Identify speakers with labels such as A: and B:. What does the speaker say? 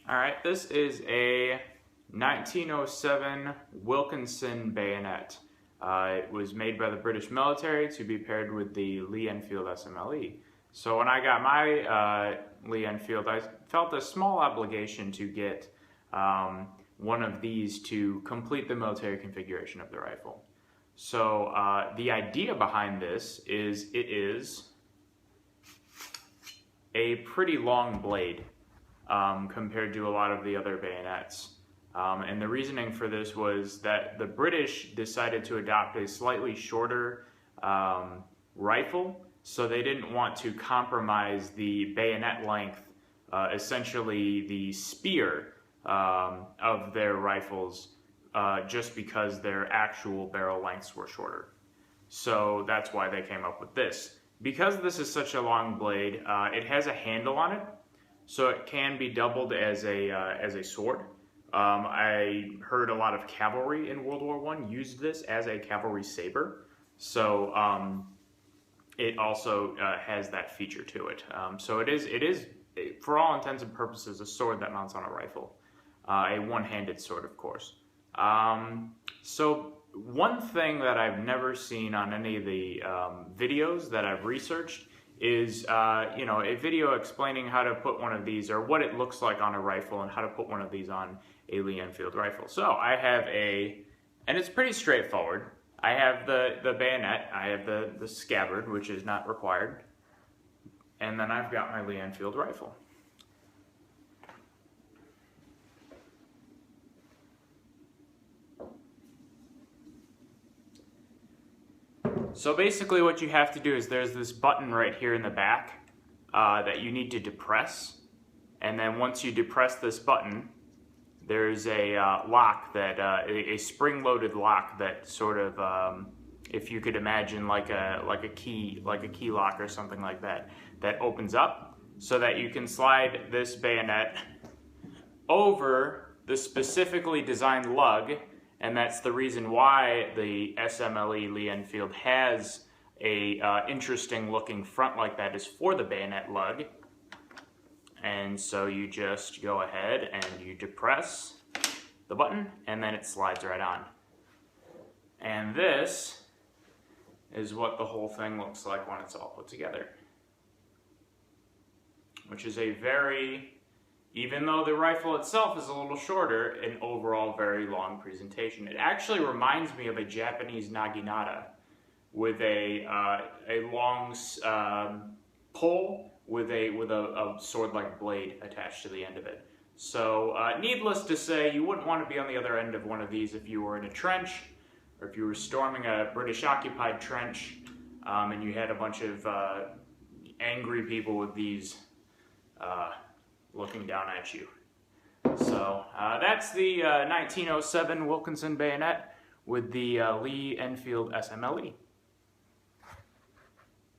A: Alright, this is a 1907 Wilkinson Bayonet. It was made by the British military to be paired with the Lee Enfield SMLE. So when I got my Lee Enfield, I felt a small obligation to get one of these to complete the military configuration of the rifle. So the idea behind this is it is a pretty long blade compared to a lot of the other bayonets. And the reasoning for this was that the British decided to adopt a slightly shorter rifle, so they didn't want to compromise the bayonet length, essentially the spear of their rifles, just because their actual barrel lengths were shorter. So that's why they came up with this. Because this is such a long blade, it has a handle on it, so it can be doubled as a sword. I heard a lot of cavalry in World War I used this as a cavalry saber, so it also has that feature to it. So it is, for all intents and purposes, a sword that mounts on a rifle. A one-handed sword, of course. So one thing that I've never seen on any of the videos that I've researched is a video explaining how to put one of these, or what it looks like on a rifle, and how to put one of these on a Lee Enfield rifle. So I have and it's pretty straightforward. I have the bayonet, I have the scabbard, which is not required, and then I've got my Lee Enfield rifle. So basically what you have to do is there's this button right here in the back that you need to depress, and then once you depress this button, there's a lock that a spring-loaded lock that sort of, if you could imagine like a key lock or something like that, that opens up so that you can slide this bayonet over the specifically designed lug. And that's the reason why the SMLE Lee Enfield has a interesting looking front like that, is for the bayonet lug. And so you just go ahead and you depress the button, and then it slides right on. And this is what the whole thing looks like when it's all put together. Which is a very, even though the rifle itself is a little shorter, an overall very long presentation. It actually reminds me of a Japanese naginata with a long pole with a sword-like blade attached to the end of it. So needless to say, you wouldn't want to be on the other end of one of these if you were in a trench, or if you were storming a British-occupied trench, and you had a bunch of angry people with these looking down at you. So that's the 1907 Wilkinson Bayonet with the Lee Enfield SMLE.